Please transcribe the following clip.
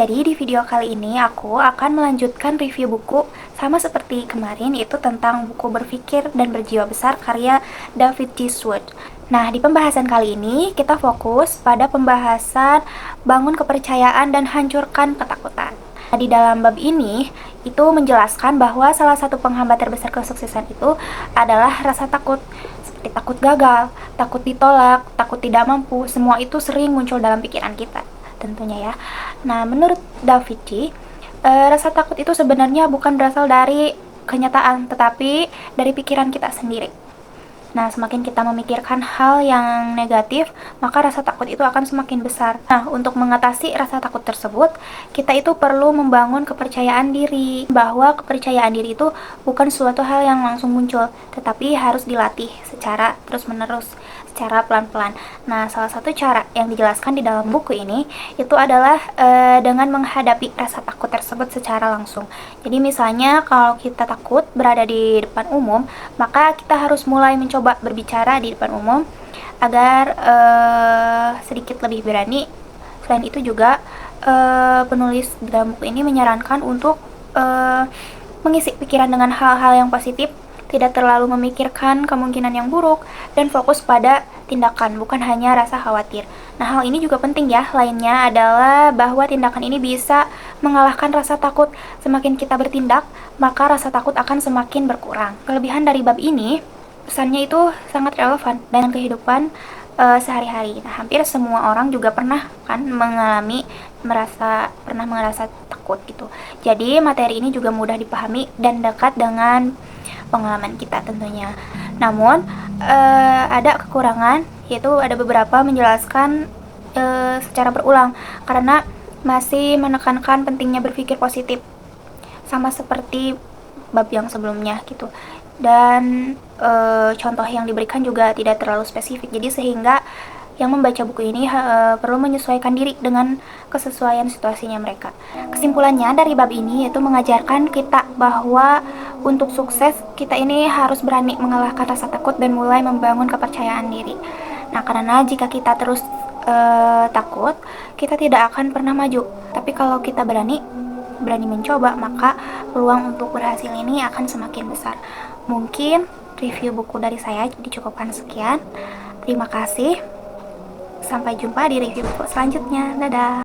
Jadi di video kali ini aku akan melanjutkan review buku sama seperti kemarin, yaitu tentang buku Berpikir dan Berjiwa Besar karya David G. Sword. Nah, di pembahasan kali ini kita fokus pada pembahasan bangun kepercayaan dan hancurkan ketakutan. Nah, di dalam bab ini itu menjelaskan bahwa salah satu penghambat terbesar kesuksesan itu adalah rasa takut. Seperti takut gagal, takut ditolak, takut tidak mampu, semua itu sering muncul dalam pikiran kita tentunya ya. Nah, menurut David G, rasa takut itu sebenarnya bukan berasal dari kenyataan, tetapi dari pikiran kita sendiri. Nah, semakin kita memikirkan hal yang negatif, maka rasa takut itu akan semakin besar. Nah, untuk mengatasi rasa takut tersebut, kita itu perlu membangun kepercayaan diri. Bahwa kepercayaan diri itu bukan suatu hal yang langsung muncul, tetapi harus dilatih secara terus-menerus, secara pelan-pelan. Nah, salah satu cara yang dijelaskan di dalam buku ini, itu adalah dengan menghadapi rasa takut tersebut secara langsung. Jadi misalnya kalau kita takut berada di depan umum, maka kita harus mulai mencoba berbicara di depan umum agar sedikit lebih berani. Selain itu juga penulis dalam buku ini menyarankan untuk mengisi pikiran dengan hal-hal yang positif, tidak terlalu memikirkan kemungkinan yang buruk, dan fokus pada tindakan, bukan hanya rasa khawatir. Nah, hal ini juga penting ya. Lainnya adalah bahwa tindakan ini bisa mengalahkan rasa takut. Semakin kita bertindak, maka rasa takut akan semakin berkurang. Kelebihan dari bab ini, pesannya itu sangat relevan dengan kehidupan sehari-hari. Nah, hampir semua orang juga pernah kan pernah merasa takut gitu. Jadi materi ini juga mudah dipahami dan dekat dengan pengalaman kita tentunya. Namun ada kekurangan, yaitu ada beberapa menjelaskan secara berulang karena masih menekankan pentingnya berpikir positif, sama seperti bab yang sebelumnya gitu. Dan contoh yang diberikan juga tidak terlalu spesifik, jadi sehingga yang membaca buku ini perlu menyesuaikan diri dengan kesesuaian situasinya mereka. Kesimpulannya dari bab ini yaitu mengajarkan kita bahwa untuk sukses kita ini harus berani mengalahkan rasa takut dan mulai membangun kepercayaan diri. Nah, karena jika kita terus takut, kita tidak akan pernah maju. Tapi kalau kita berani mencoba, maka peluang untuk berhasil ini akan semakin besar. Mungkin review buku dari saya dicukupkan sekian. Terima kasih. Sampai jumpa di review buku selanjutnya. Dadah.